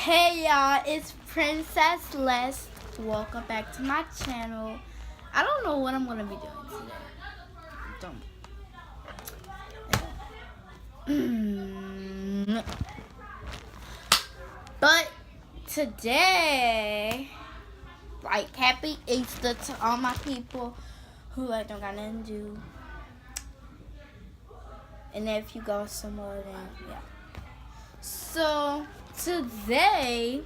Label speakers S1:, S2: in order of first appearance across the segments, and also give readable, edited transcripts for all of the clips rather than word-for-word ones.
S1: Hey y'all, it's Princess Les. Welcome back to my channel. I don't know what I'm gonna be doing today. Don't. But today, happy Easter to all my people who don't got nothing to do. And if you go somewhere, then yeah. So today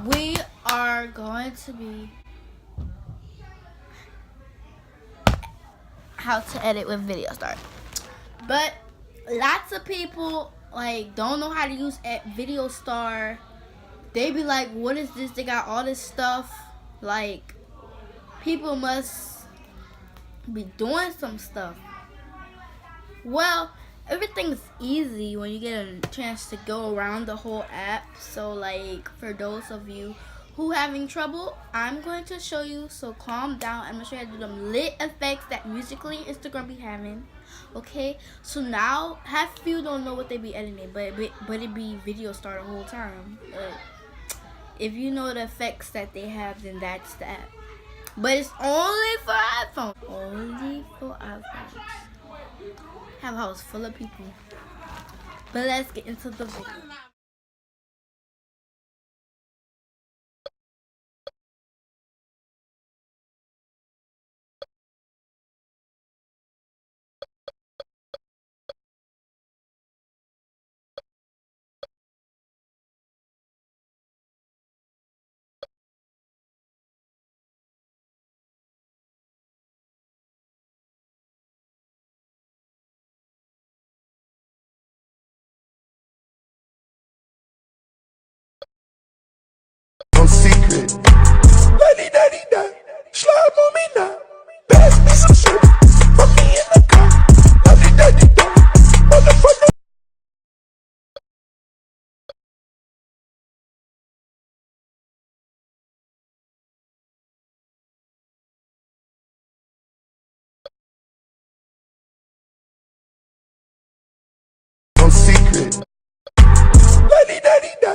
S1: we are going to be how to edit with Video Star. But lots of people don't know how to use Video Star. They be like, what is this? They got all this stuff. People must be doing some stuff. Well, everything's easy when you get a chance to go around the whole app. So for those of you who having trouble, I'm going to show you. So calm down. I'm gonna show you how to do them lit effects that Musical.ly Instagram be having. Okay, so now half of you don't know what they be editing, but it be Video Star the whole time. If you know the effects that they have, then that's the app. But it's only for iPhone. Only for iPhones. Have a house full of people. But let's get into the video.
S2: No secret. Lady daddy da. Slime on me now. Pass me some shit. Put me in the car. Lady daddy da. Motherfucker. No secret. Lady daddy da.